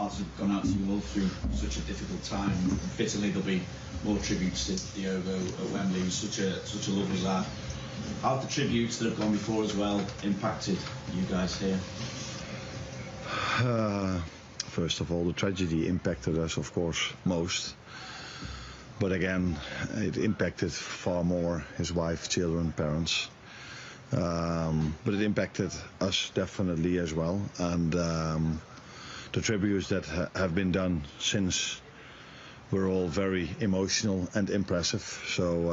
hearts have gone out to you all through such a difficult time. Fittingly, there'll be more tributes to Diogo at Wembley. He was such a lovely lad. How have the tributes that have gone before as well impacted you guys here? First of all, the tragedy impacted us, of course, most. But again, it impacted far more his wife, children, parents. But it impacted us definitely as well. And the tributes that have been done since were all very emotional and impressive. So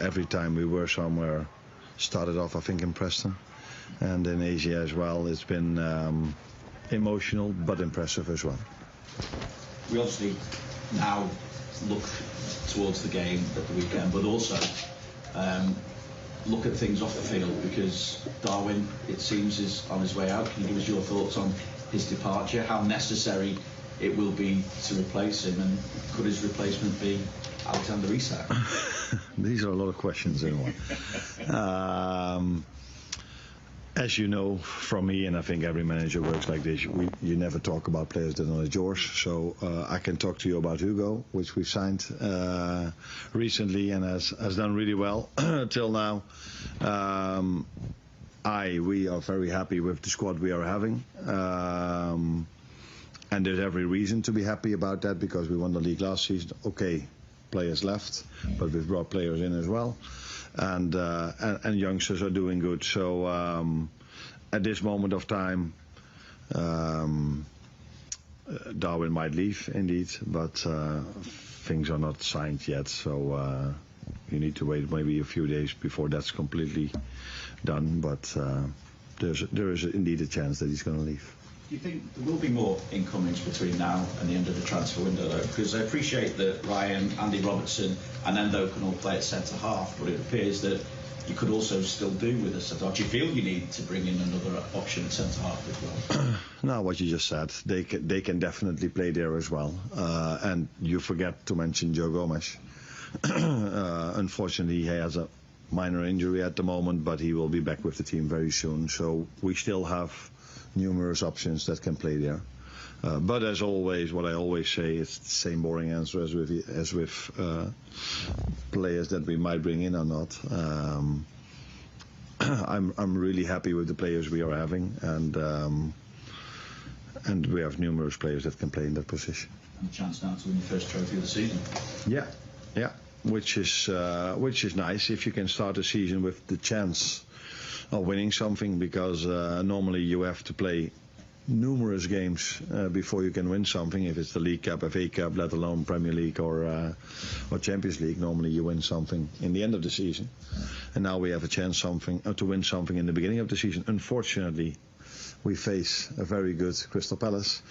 every time we were somewhere, started off I think in Preston and in Asia as well, it's been emotional but impressive as well. We obviously now look towards the game at the weekend, but also look at things off the field, because Darwin, it seems, is on his way out. Can you give us your thoughts on his departure, how necessary it will be to replace him, and could his replacement be Alexander Isak? These are a lot of questions in one. As you know from me, and I think every manager works like this, you never talk about players that are not yours. So I can talk to you about Hugo, which we signed recently and has done really well till now. We are very happy with the squad we are having. And there's every reason to be happy about that, because we won the league last season. Okay, players left, but we've brought players in as well. And youngsters are doing good. So at this moment of time, Darwin might leave indeed, but things are not signed yet. So you need to wait maybe a few days before that's completely done. But there is indeed a chance that he's going to leave. Do you think there will be more incomings between now and the end of the transfer window, though? Because I appreciate that Ryan, Andy Robertson and Endo can all play at centre-half, but it appears that you could also still do with a centre-half. Do you feel you need to bring in another option at centre-half as well? No, what you just said, they can definitely play there as well. And you forget to mention Joe Gomes. Unfortunately, he has a minor injury at the moment, but he will be back with the team very soon. So we still have numerous options that can play there. But as always, what I always say, it's the same boring answer as with players that we might bring in or not. I'm really happy with the players we are having, and we have numerous players that can play in that position. And a chance now to win your first trophy of the season. Yeah, which is nice if you can start a season with the chance of winning something, because normally you have to play numerous games before you can win something. If it's the League Cup, FA Cup, let alone Premier League or Champions League, normally you win something in the end of the season. And now we have a chance to win something in the beginning of the season. Unfortunately, we face a very good Crystal Palace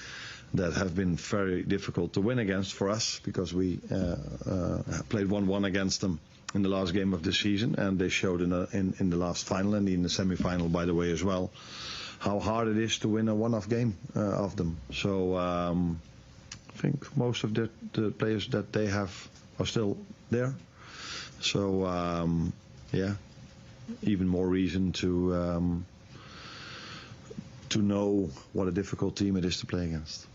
that have been very difficult to win against for us, because we played 1-1 against them in the last game of the season, and they showed in the last final and in the semi-final, by the way, as well, how hard it is to win a one-off game of them. So I think most of the players that they have are still there. So even more reason to know what a difficult team it is to play against.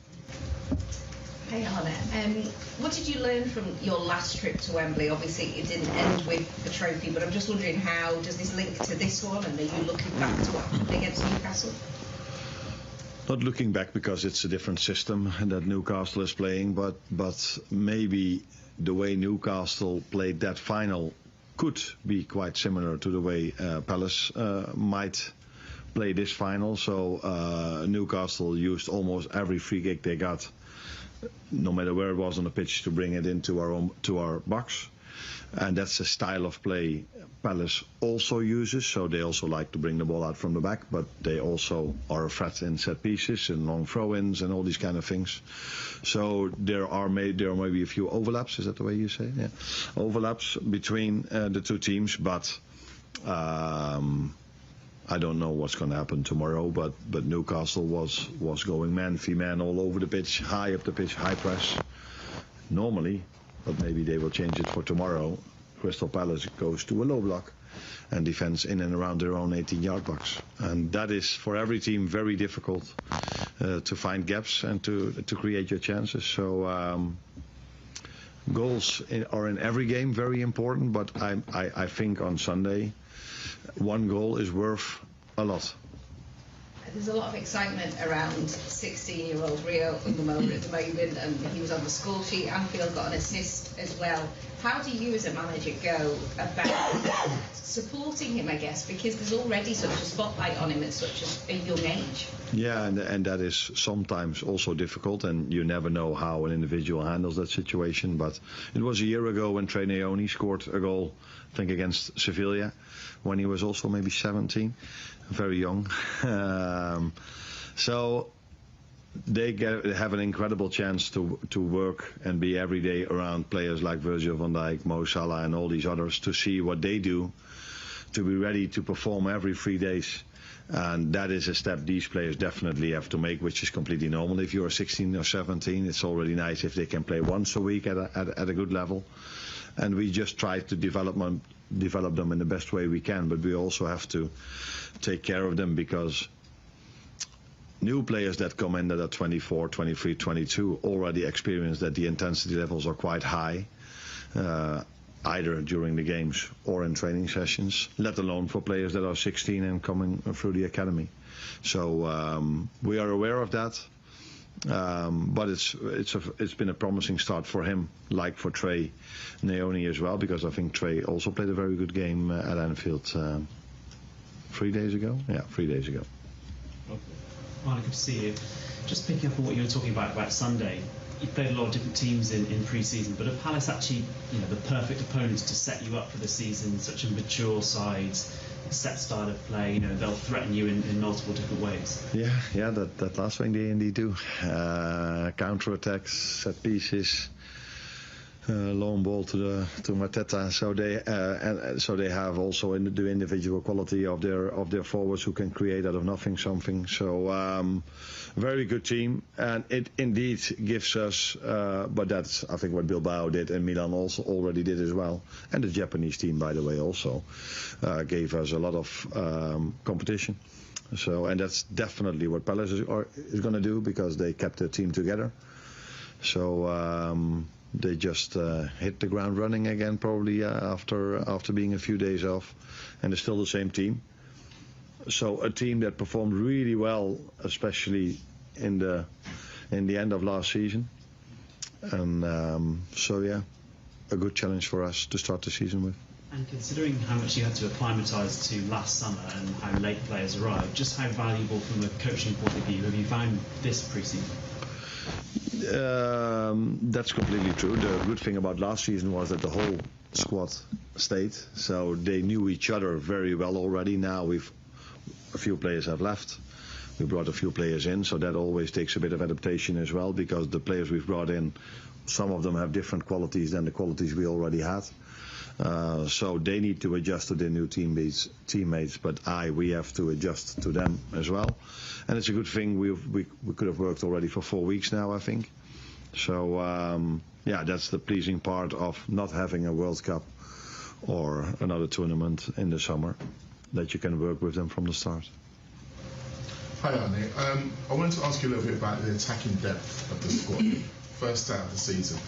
Hey Arne, what did you learn from your last trip to Wembley? Obviously it didn't end with a trophy, but I'm just wondering, how does this link to this one, and are you looking back to what happened against Newcastle? Not looking back, because it's a different system that Newcastle is playing, but maybe the way Newcastle played that final could be quite similar to the way Palace might play this final. So Newcastle used almost every free kick they got, no matter where it was on the pitch, to bring it into our box. And that's a style of play Palace also uses. So they also like to bring the ball out from the back, but they also are a threat in set pieces and long throw-ins and all these kind of things. So there are maybe a few overlaps. Is that the way you say it? Yeah, overlaps between the two teams, but I don't know what's going to happen tomorrow, but Newcastle was going man-v-man all over the pitch, high up the pitch, high press, normally, but maybe they will change it for tomorrow. Crystal Palace goes to a low block and defends in and around their own 18-yard box. And that is, for every team, very difficult. to find gaps and to create your chances. So goals are in every game very important, but I think on Sunday, one goal is worth a lot. There's a lot of excitement around 16-year-old Rio Umamona at the moment, and he was on the score sheet. Anfield got an assist as well. How do you as a manager go about supporting him, I guess, because there's already such a spotlight on him at such a young age? Yeah, and that is sometimes also difficult, and you never know how an individual handles that situation. But it was a year ago when Trey Neoni scored a goal, I think, against Sevilla, when he was also maybe 17, very young. So they have an incredible chance to work and be every day around players like Virgil van Dijk, Mo Salah, and all these others, to see what they do, to be ready to perform every 3 days. And that is a step these players definitely have to make, which is completely normal. If you're 16 or 17, it's already nice if they can play once a week at a good level. And we just try to develop them in the best way we can, but we also have to take care of them, because new players that come in that are 24, 23, 22 already experience that the intensity levels are quite high, either during the games or in training sessions, let alone for players that are 16 and coming through the academy. So we are aware of that. But it's been a promising start for him, like for Trey Neoni as well, because I think Trey also played a very good game at Anfield 3 days ago. Yeah, 3 days ago. Arne, good to see you. Just picking up on what you were talking about Sunday. You played a lot of different teams in pre-season, but are Palace actually, the perfect opponents to set you up for the season? Such a mature side, set style of play. They'll threaten you in multiple different ways. Yeah, that last thing they indeed do. Counter attacks, set pieces, long ball to Mateta. So they have also the individual quality of their forwards who can create out of nothing something. So very good team, and it indeed gives us. But that's, I think, what Bilbao did and Milan also already did as well, and the Japanese team, by the way, also gave us a lot of competition. So, and that's definitely what Palace is going to do, because they kept their team together. So they just hit the ground running again, probably after being a few days off, and it's still the same team. So a team that performed really well, especially in the end of last season, and so yeah, a good challenge for us to start the season with. And considering how much you had to acclimatise to last summer and how late players arrived, just how valuable from a coaching point of view have you found this pre-season? That's completely true. The good thing about last season was that the whole squad stayed, so they knew each other very well already. Now a few players have left. We brought a few players in, so that always takes a bit of adaptation as well, because the players we've brought in, some of them have different qualities than the qualities we already had. So they need to adjust to their new teammates, but we have to adjust to them as well. And it's a good thing we could have worked already for 4 weeks now, I think. So that's the pleasing part of not having a World Cup or another tournament in the summer, that you can work with them from the start. Hi Arne, I wanted to ask you a little bit about the attacking depth of the squad. First out of the season.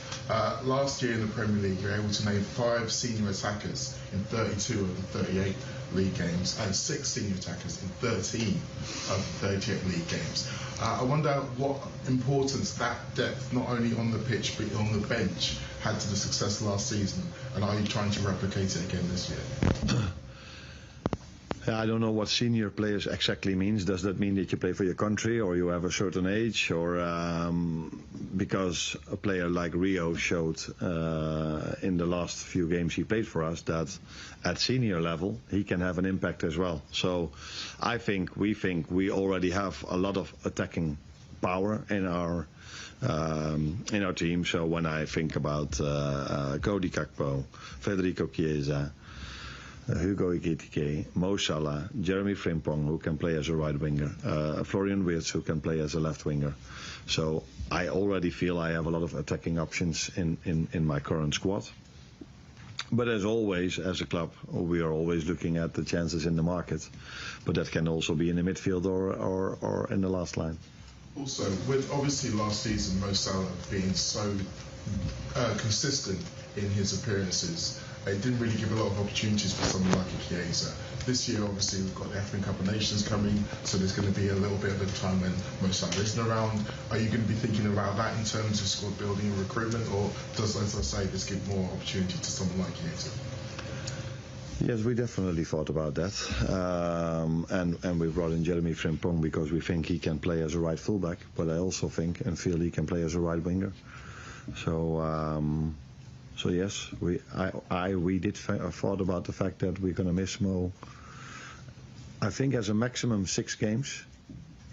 Last year in the Premier League, you were able to name 5 senior attackers in 32 of the 38 league games, and 6 senior attackers in 13 of the 38 league games. I wonder what importance that depth, not only on the pitch but on the bench, had to the success last season, and are you trying to replicate it again this year? I don't know what senior players exactly means. Does that mean that you play for your country, or you have a certain age, or because a player like Rio showed in the last few games he played for us that at senior level he can have an impact as well. So we think we already have a lot of attacking power in our team. So when I think about Cody Gakpo, Federico Chiesa, Hugo Ekitike, Mo Salah, Jeremy Frimpong, who can play as a right winger, Florian Wirtz, who can play as a left winger. So I already feel I have a lot of attacking options in my current squad. But as always, as a club, we are always looking at the chances in the market. But that can also be in the midfield or in the last line. Also, with obviously last season Mo Salah being so consistent in his appearances, it didn't really give a lot of opportunities for someone like a Chiesa. This year, obviously, we've got the African Cup of Nations coming, so there's going to be a little bit of a time when Mo Salah isn't around. Are you going to be thinking about that in terms of squad building and recruitment, or does, as I say, this give more opportunity to someone like Chiesa? Yes, we definitely thought about that, and we brought in Jeremy Frimpong because we think he can play as a right fullback, but I also think and feel he can play as a right winger. So yes, we did thought about the fact that we're going to miss Mo. I think as a maximum 6 games,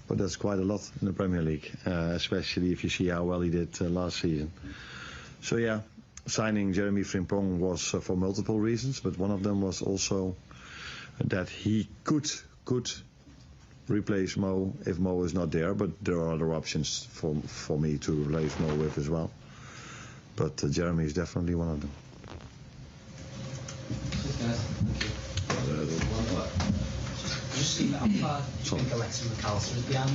but that's quite a lot in the Premier League, especially if you see how well he did last season. So yeah. Signing Jeremy Frimpong was for multiple reasons, but one of them was also that he could replace Mo if Mo is not there, but there are other options for me to replace Mo with as well. But Jeremy is definitely one of them. Just see that how far do you think Alexis McAllister is behind?